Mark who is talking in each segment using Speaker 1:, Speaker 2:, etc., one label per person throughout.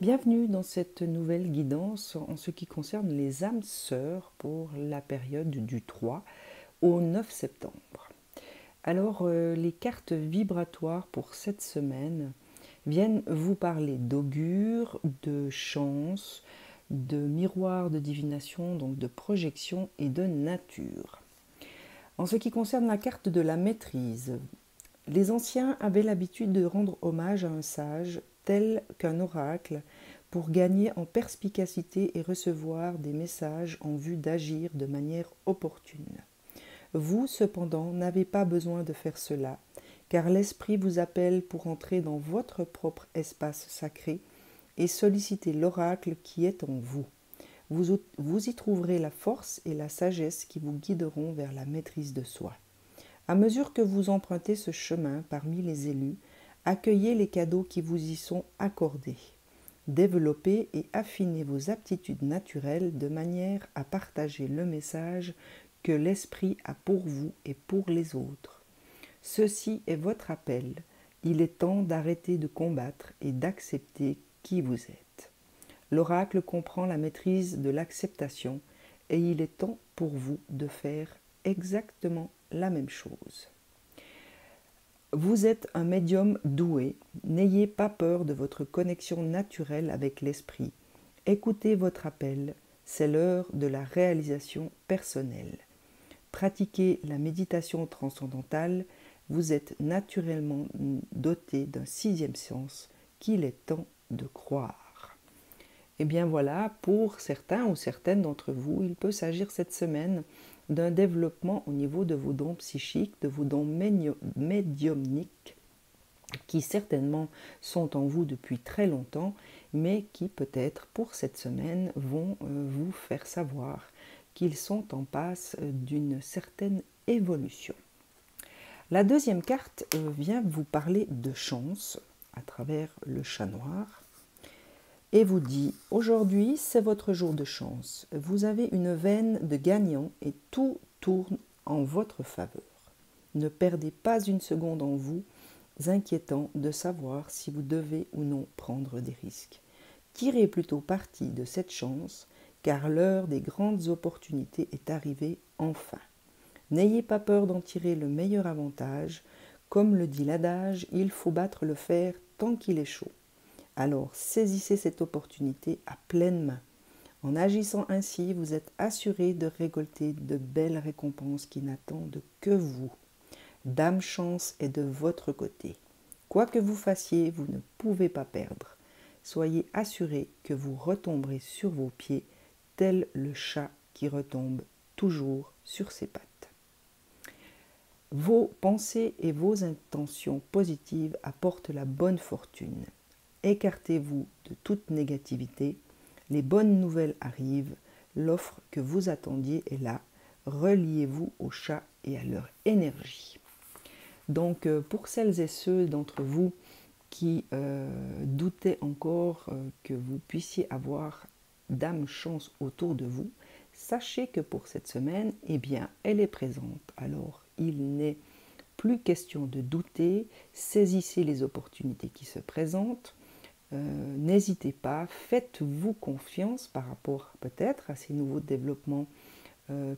Speaker 1: Bienvenue dans cette nouvelle guidance en ce qui concerne les âmes sœurs pour la période du 3 au 9 septembre. Alors, les cartes vibratoires pour cette semaine viennent vous parler d'augure, de chance, de miroir de divination, donc de projection et de nature. En ce qui concerne la carte de la maîtrise, les anciens avaient l'habitude de rendre hommage à un sage tel qu'un oracle pour gagner en perspicacité et recevoir des messages en vue d'agir de manière opportune. Vous, cependant, n'avez pas besoin de faire cela, car l'Esprit vous appelle pour entrer dans votre propre espace sacré et solliciter l'oracle qui est en vous. Vous y trouverez la force et la sagesse qui vous guideront vers la maîtrise de soi. À mesure que vous empruntez ce chemin parmi les élus, accueillez les cadeaux qui vous y sont accordés. Développez et affinez vos aptitudes naturelles de manière à partager le message que l'Esprit a pour vous et pour les autres. Ceci est votre appel. Il est temps d'arrêter de combattre et d'accepter qui vous êtes. L'oracle comprend la maîtrise de l'acceptation et il est temps pour vous de faire exactement la même chose. Vous êtes un médium doué, n'ayez pas peur de votre connexion naturelle avec l'esprit. Écoutez votre appel, c'est l'heure de la réalisation personnelle. Pratiquez la méditation transcendantale, vous êtes naturellement doté d'un sixième sens qu'il est temps de croire. Et bien voilà, pour certains ou certaines d'entre vous, il peut s'agir cette semaine d'un développement au niveau de vos dons psychiques, de vos dons médiumniques, qui certainement sont en vous depuis très longtemps, mais qui peut-être pour cette semaine vont vous faire savoir qu'ils sont en passe d'une certaine évolution. La deuxième carte vient vous parler de chance à travers le chat noir et vous dit « Aujourd'hui, c'est votre jour de chance. Vous avez une veine de gagnant et tout tourne en votre faveur. Ne perdez pas une seconde en vous, inquiétant de savoir si vous devez ou non prendre des risques. Tirez plutôt parti de cette chance, car l'heure des grandes opportunités est arrivée enfin. N'ayez pas peur d'en tirer le meilleur avantage. Comme le dit l'adage, il faut battre le fer tant qu'il est chaud. Alors saisissez cette opportunité à pleine main. En agissant ainsi, vous êtes assuré de récolter de belles récompenses qui n'attendent que vous. Dame Chance est de votre côté. Quoi que vous fassiez, vous ne pouvez pas perdre. Soyez assuré que vous retomberez sur vos pieds, tel le chat qui retombe toujours sur ses pattes. Vos pensées et vos intentions positives apportent la bonne fortune. Écartez-vous de toute négativité, les bonnes nouvelles arrivent, l'offre que vous attendiez est là, reliez-vous aux chats et à leur énergie. Donc pour celles et ceux d'entre vous qui doutaient encore que vous puissiez avoir dame chance autour de vous, sachez que pour cette semaine, eh bien, elle est présente. Alors il n'est plus question de douter, saisissez les opportunités qui se présentent. N'hésitez pas, faites-vous confiance par rapport peut-être à ces nouveaux développements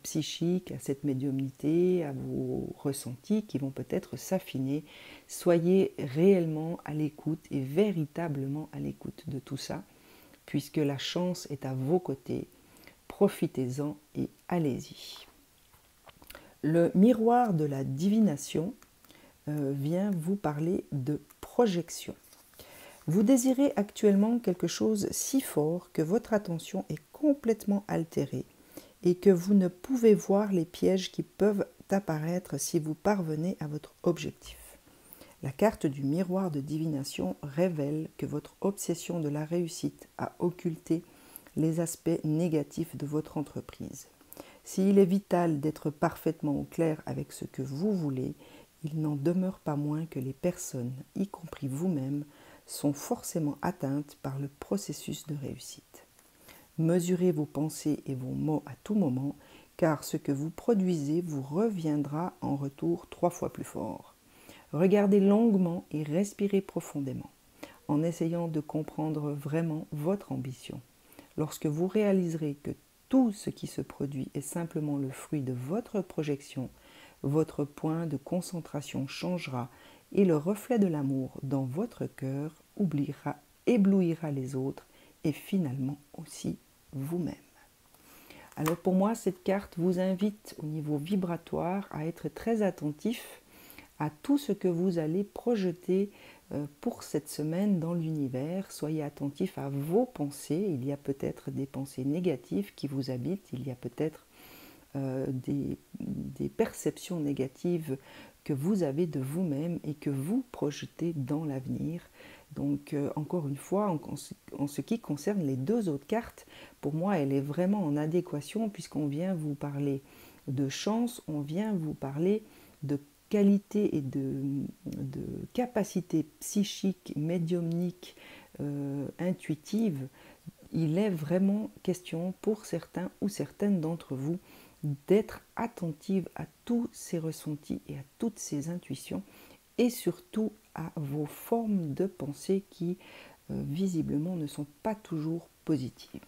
Speaker 1: psychiques, à cette médiumnité, à vos ressentis qui vont peut-être s'affiner. Soyez réellement à l'écoute et véritablement à l'écoute de tout ça, puisque la chance est à vos côtés. Profitez-en et allez-y. Le miroir de la divination vient vous parler de projection. Vous désirez actuellement quelque chose si fort que votre attention est complètement altérée et que vous ne pouvez voir les pièges qui peuvent apparaître si vous parvenez à votre objectif. La carte du miroir de divination révèle que votre obsession de la réussite a occulté les aspects négatifs de votre entreprise. S'il est vital d'être parfaitement au clair avec ce que vous voulez, il n'en demeure pas moins que les personnes, y compris vous-même, sont forcément atteintes par le processus de réussite. Mesurez vos pensées et vos mots à tout moment, car ce que vous produisez vous reviendra en retour 3 fois plus fort. Regardez longuement et respirez profondément. en essayant de comprendre vraiment votre ambition. Lorsque vous réaliserez que tout ce qui se produit est simplement le fruit de votre projection, votre point de concentration changera et le reflet de l'amour dans votre cœur éblouira les autres et finalement aussi vous-même. Alors pour moi, cette carte vous invite au niveau vibratoire à être très attentif à tout ce que vous allez projeter pour cette semaine dans l'univers. Soyez attentif à vos pensées. Il y a peut-être des pensées négatives qui vous habitent. Il y a peut-être des perceptions négatives que vous avez de vous-même et que vous projetez dans l'avenir. Donc encore une fois, en ce qui concerne les deux autres cartes, pour moi elle est vraiment en adéquation puisqu'on vient vous parler de chance, on vient vous parler de qualité et de capacité psychique, médiumnique, intuitive. Il est vraiment question pour certains ou certaines d'entre vous d'être attentive à tous ces ressentis et à toutes ces intuitions et surtout à vos formes de pensée qui visiblement ne sont pas toujours positives.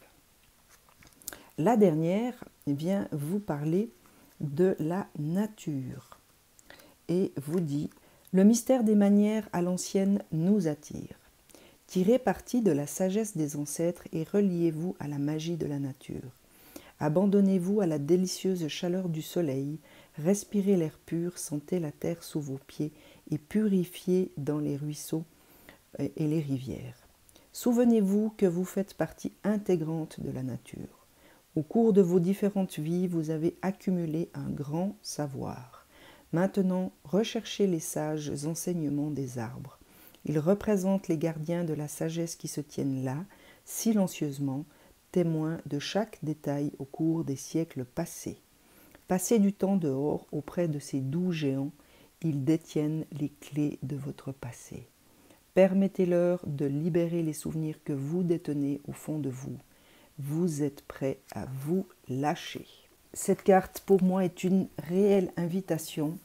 Speaker 1: La dernière vient vous parler de la nature et vous dit « Le mystère des manières à l'ancienne nous attire. Tirez parti de la sagesse des ancêtres et reliez-vous à la magie de la nature. Abandonnez-vous à la délicieuse chaleur du soleil, respirez l'air pur, sentez la terre sous vos pieds et purifiez dans les ruisseaux et les rivières. Souvenez-vous que vous faites partie intégrante de la nature. Au cours de vos différentes vies, vous avez accumulé un grand savoir. Maintenant, recherchez les sages enseignements des arbres. Ils représentent les gardiens de la sagesse qui se tiennent là, silencieusement, témoins de chaque détail au cours des siècles passés. Passez du temps dehors auprès de ces doux géants, ils détiennent les clés de votre passé. Permettez-leur de libérer les souvenirs que vous détenez au fond de vous. Vous êtes prêt à vous lâcher. Cette carte, pour moi, est une réelle invitation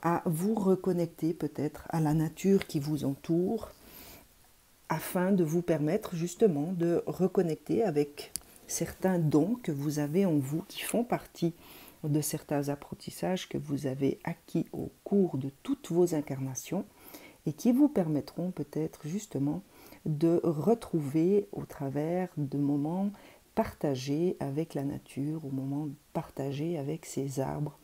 Speaker 1: à vous reconnecter peut-être à la nature qui vous entoure, afin de vous permettre justement de reconnecter avec certains dons que vous avez en vous qui font partie de certains apprentissages que vous avez acquis au cours de toutes vos incarnations et qui vous permettront peut-être justement de retrouver au travers de moments partagés avec la nature, au moments partagés avec ces arbres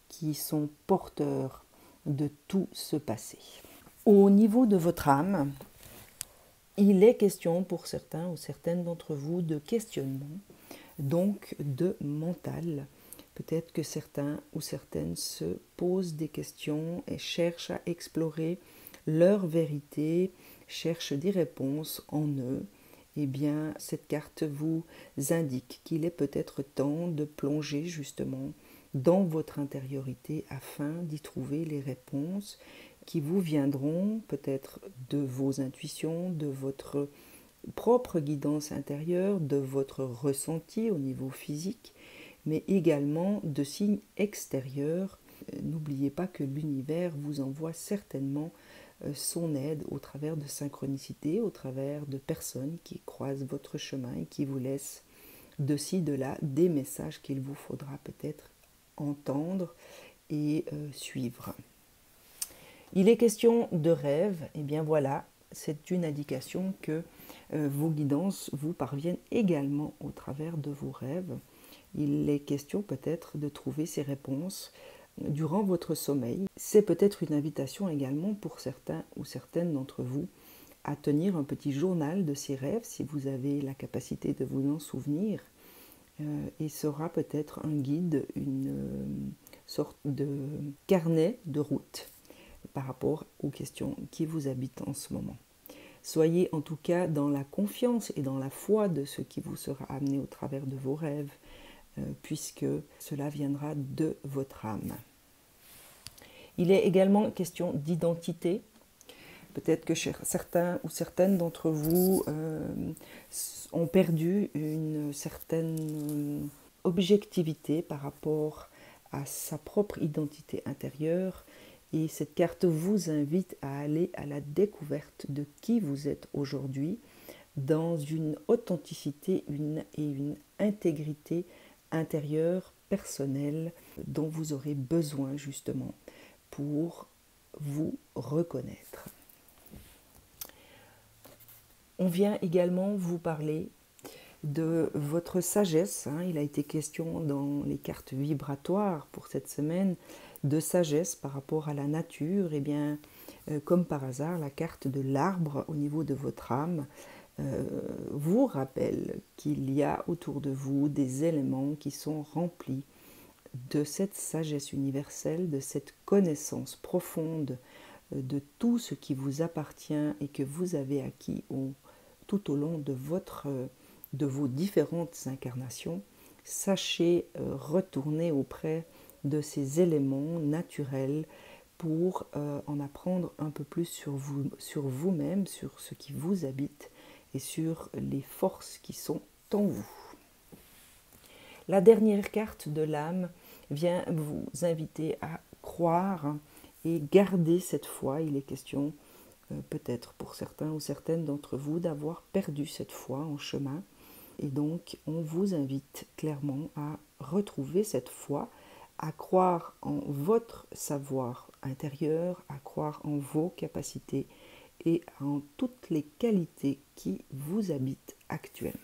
Speaker 1: qui sont porteurs de tout ce passé. Au niveau de votre âme, il est question pour certains ou certaines d'entre vous de questionnement, donc de mental. Peut-être que certains ou certaines se posent des questions et cherchent à explorer leur vérité, cherchent des réponses en eux. Eh bien, cette carte vous indique qu'il est peut-être temps de plonger justement dans votre intériorité afin d'y trouver les réponses qui vous viendront peut-être de vos intuitions, de votre propre guidance intérieure, de votre ressenti au niveau physique, mais également de signes extérieurs. N'oubliez pas que l'univers vous envoie certainement son aide au travers de synchronicités, au travers de personnes qui croisent votre chemin et qui vous laissent de ci, de là des messages qu'il vous faudra peut-être entendre et suivre. Il est question de rêve, et bien voilà, c'est une indication que vos guidances vous parviennent également au travers de vos rêves. Il est question peut-être de trouver ces réponses durant votre sommeil. C'est peut-être une invitation également pour certains ou certaines d'entre vous à tenir un petit journal de ces rêves si vous avez la capacité de vous en souvenir. Et sera peut-être un guide, une sorte de carnet de route par rapport aux questions qui vous habitent en ce moment. Soyez en tout cas dans la confiance et dans la foi de ce qui vous sera amené au travers de vos rêves, puisque cela viendra de votre âme. Il est également question d'identité. Peut-être que certains ou certaines d'entre vous ont perdu une certaine objectivité par rapport à sa propre identité intérieure Et cette carte vous invite à aller à la découverte de qui vous êtes aujourd'hui dans une authenticité et une intégrité intérieure, personnelle, dont vous aurez besoin justement pour vous reconnaître. On vient également vous parler de votre sagesse. Il a été question dans les cartes vibratoires pour cette semaine de sagesse par rapport à la nature. Et bien, comme par hasard, la carte de l'arbre au niveau de votre âme vous rappelle qu'il y a autour de vous des éléments qui sont remplis de cette sagesse universelle, de cette connaissance profonde de tout ce qui vous appartient et que vous avez acquis tout au long de vos différentes incarnations. Sachez retourner auprès de ces éléments naturels pour en apprendre un peu plus sur vous-même, sur ce qui vous habite et sur les forces qui sont en vous. La dernière carte de l'âme vient vous inviter à croire et garder cette foi. Il est question peut-être pour certains ou certaines d'entre vous d'avoir perdu cette foi en chemin. Et donc on vous invite clairement à retrouver cette foi, à croire en votre savoir intérieur, à croire en vos capacités et en toutes les qualités qui vous habitent actuellement.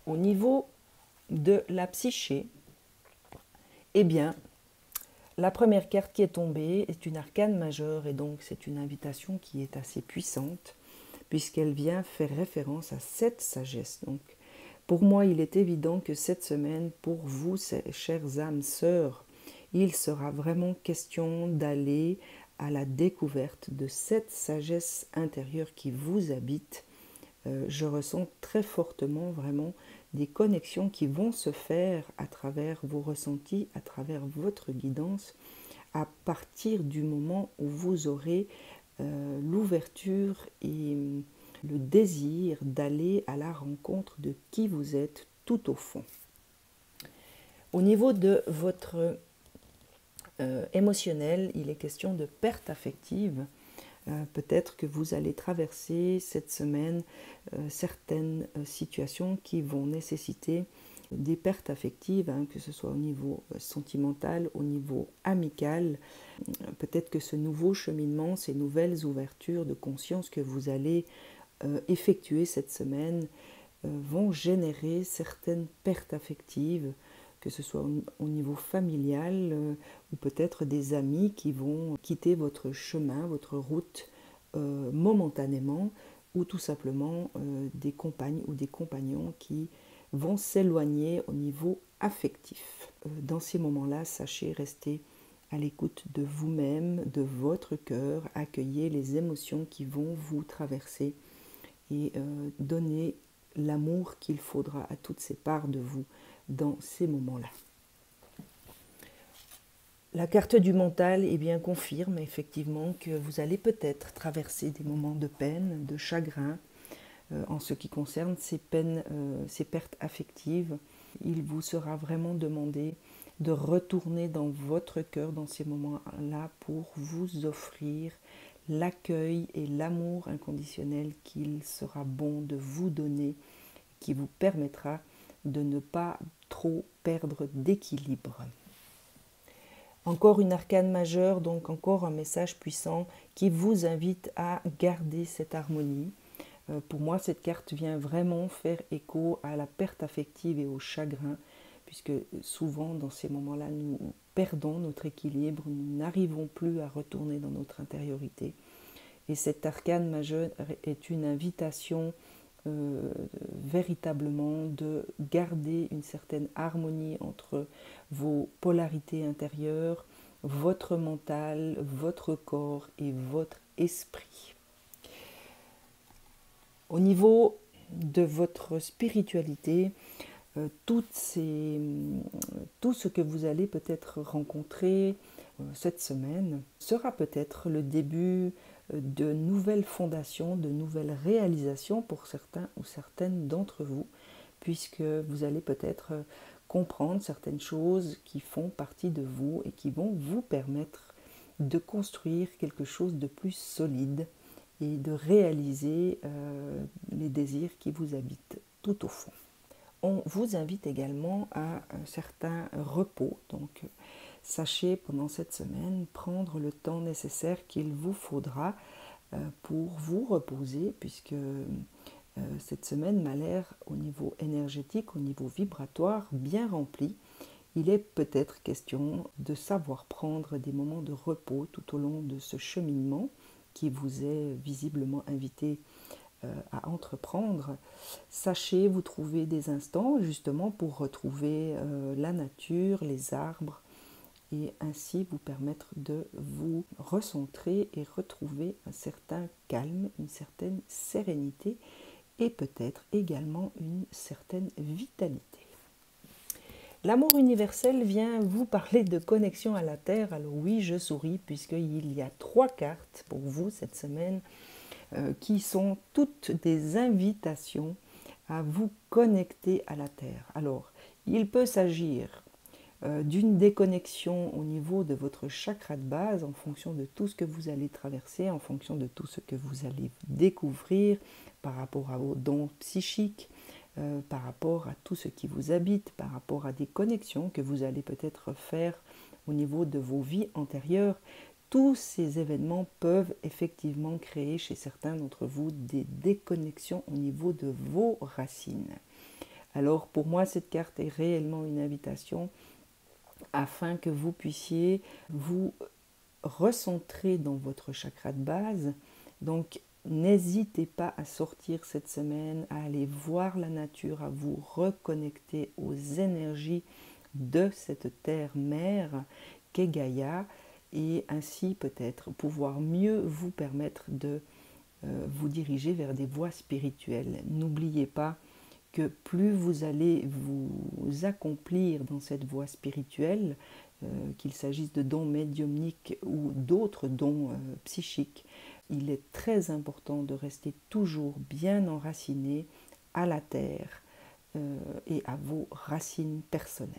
Speaker 1: Au niveau de la psyché, eh bien, la première carte qui est tombée est une arcane majeure et donc c'est une invitation qui est assez puissante puisqu'elle vient faire référence à cette sagesse. Donc, pour moi, il est évident que cette semaine, pour vous, chères âmes sœurs, il sera vraiment question d'aller à la découverte de cette sagesse intérieure qui vous habite. Je ressens très fortement vraiment des connexions qui vont se faire à travers vos ressentis, à travers votre guidance, à partir du moment où vous aurez l'ouverture et le désir d'aller à la rencontre de qui vous êtes tout au fond. Au niveau de votre émotionnel, il est question de perte affective. Peut-être que vous allez traverser cette semaine certaines situations qui vont nécessiter des pertes affectives, que ce soit au niveau sentimental, au niveau amical. Peut-être que ce nouveau cheminement, ces nouvelles ouvertures de conscience que vous allez effectuer cette semaine vont générer certaines pertes affectives, que ce soit au niveau familial ou peut-être des amis qui vont quitter votre chemin, votre route momentanément, ou tout simplement des compagnes ou des compagnons qui vont s'éloigner au niveau affectif. Dans ces moments-là, sachez rester à l'écoute de vous-même, de votre cœur, accueillez les émotions qui vont vous traverser et donnez l'amour qu'il faudra à toutes ces parts de vous dans ces moments-là. La carte du mental confirme effectivement que vous allez peut-être traverser des moments de peine, de chagrin en ce qui concerne ces peines, ces pertes affectives. Il vous sera vraiment demandé de retourner dans votre cœur dans ces moments-là pour vous offrir l'accueil et l'amour inconditionnel qu'il sera bon de vous donner, qui vous permettra de ne pas trop perdre d'équilibre. Encore une arcane majeure, donc encore un message puissant qui vous invite à garder cette harmonie. Pour moi, cette carte vient vraiment faire écho à la perte affective et au chagrin, puisque souvent dans ces moments-là, nous perdons notre équilibre, nous n'arrivons plus à retourner dans notre intériorité. Et cette arcane majeure est une invitation véritablement de garder une certaine harmonie entre vos polarités intérieures, votre mental, votre corps et votre esprit. Au niveau de votre spiritualité, tout ce que vous allez peut-être rencontrer cette semaine sera peut-être le début de nouvelles fondations, de nouvelles réalisations pour certains ou certaines d'entre vous, puisque vous allez peut-être comprendre certaines choses qui font partie de vous et qui vont vous permettre de construire quelque chose de plus solide et de réaliser les désirs qui vous habitent tout au fond. On vous invite également à un certain repos, donc sachez pendant cette semaine prendre le temps nécessaire qu'il vous faudra pour vous reposer, puisque cette semaine m'a l'air au niveau énergétique, au niveau vibratoire bien rempli. Il est peut-être question de savoir prendre des moments de repos tout au long de ce cheminement qui vous est visiblement invité à entreprendre. Sachez vous trouver des instants justement pour retrouver la nature, les arbres, et ainsi vous permettre de vous recentrer et retrouver un certain calme, une certaine sérénité et peut-être également une certaine vitalité. L'amour universel vient vous parler de connexion à la Terre. Alors oui, je souris puisqu'il y a 3 cartes pour vous cette semaine qui sont toutes des invitations à vous connecter à la Terre. Alors, il peut s'agir d'une déconnexion au niveau de votre chakra de base en fonction de tout ce que vous allez traverser, en fonction de tout ce que vous allez découvrir par rapport à vos dons psychiques, par rapport à tout ce qui vous habite, par rapport à des connexions que vous allez peut-être faire au niveau de vos vies antérieures. Tous ces événements peuvent effectivement créer chez certains d'entre vous des déconnexions au niveau de vos racines. Alors pour moi, cette carte est réellement une invitation afin que vous puissiez vous recentrer dans votre chakra de base. Donc n'hésitez pas à sortir cette semaine, à aller voir la nature, à vous reconnecter aux énergies de cette terre-mère qu'est Gaïa, et ainsi peut-être pouvoir mieux vous permettre de vous diriger vers des voies spirituelles. N'oubliez pas que plus vous allez vous accomplir dans cette voie spirituelle, qu'il s'agisse de dons médiumniques ou d'autres dons psychiques, il est très important de rester toujours bien enraciné à la terre et à vos racines personnelles.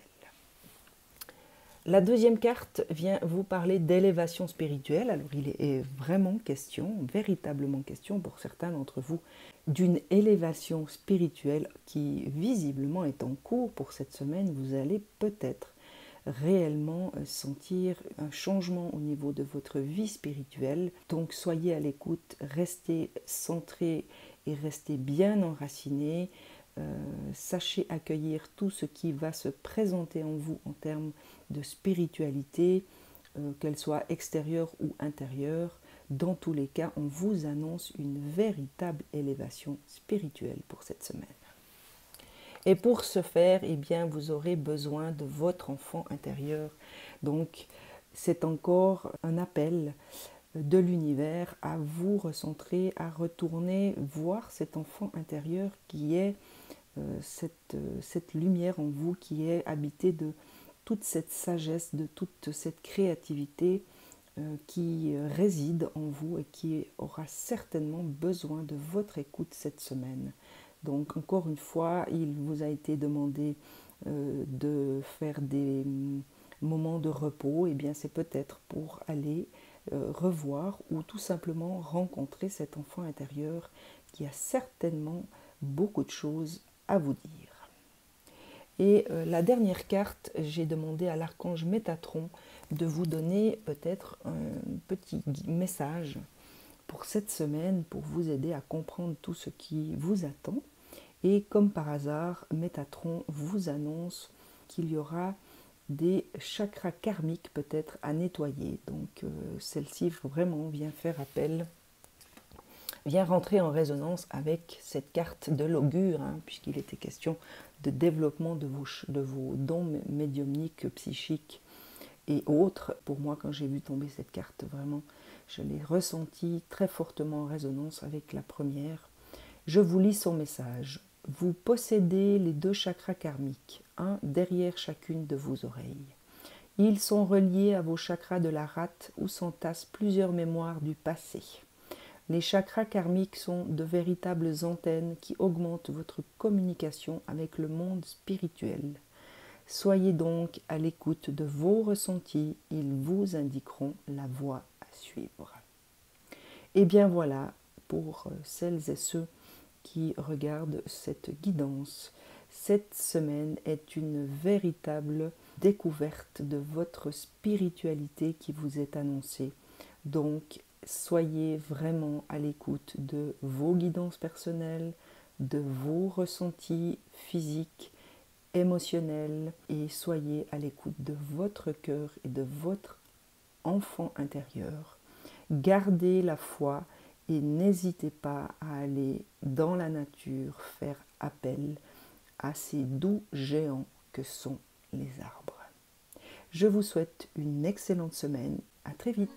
Speaker 1: La deuxième carte vient vous parler d'élévation spirituelle. Alors il est vraiment question, véritablement question pour certains d'entre vous, d'une élévation spirituelle qui visiblement est en cours pour cette semaine. Vous allez peut-être réellement sentir un changement au niveau de votre vie spirituelle. Donc soyez à l'écoute, restez centré et restez bien enraciné. Sachez accueillir tout ce qui va se présenter en vous en termes de spiritualité, qu'elle soit extérieure ou intérieure. Dans tous les cas, on vous annonce une véritable élévation spirituelle pour cette semaine. Et pour ce faire, eh bien, vous aurez besoin de votre enfant intérieur. Donc, c'est encore un appel de l'univers à vous recentrer, à retourner voir cet enfant intérieur qui est cette lumière en vous, qui est habitée de toute cette sagesse, de toute cette créativité qui réside en vous et qui aura certainement besoin de votre écoute cette semaine. Donc encore une fois, il vous a été demandé de faire des moments de repos. Et bien c'est peut-être pour aller revoir ou tout simplement rencontrer cet enfant intérieur qui a certainement beaucoup de choses à vous dire. Et la dernière carte, j'ai demandé à l'archange Métatron de vous donner peut-être un petit message pour cette semaine, pour vous aider à comprendre tout ce qui vous attend. Et comme par hasard, Métatron vous annonce qu'il y aura des chakras karmiques peut-être à nettoyer. Donc celle-ci vraiment vient faire appel, vient rentrer en résonance avec cette carte de l'augure, puisqu'il était question de développement de vos dons médiumniques, psychiques et autres. Pour moi, quand j'ai vu tomber cette carte, vraiment, je l'ai ressentie très fortement en résonance avec la première. Je vous lis son message. Vous possédez les 2 chakras karmiques, un derrière chacune de vos oreilles. Ils sont reliés à vos chakras de la rate où s'entassent plusieurs mémoires du passé. Les chakras karmiques sont de véritables antennes qui augmentent votre communication avec le monde spirituel. Soyez donc à l'écoute de vos ressentis, ils vous indiqueront la voie à suivre. Et bien voilà, pour celles et ceux qui regardent cette guidance, cette semaine est une véritable découverte de votre spiritualité qui vous est annoncée. Donc, soyez vraiment à l'écoute de vos guidances personnelles, de vos ressentis physiques, émotionnels, et soyez à l'écoute de votre cœur et de votre enfant intérieur. Gardez la foi et n'hésitez pas à aller dans la nature faire appel à ces doux géants que sont les arbres. Je vous souhaite une excellente semaine. À très vite.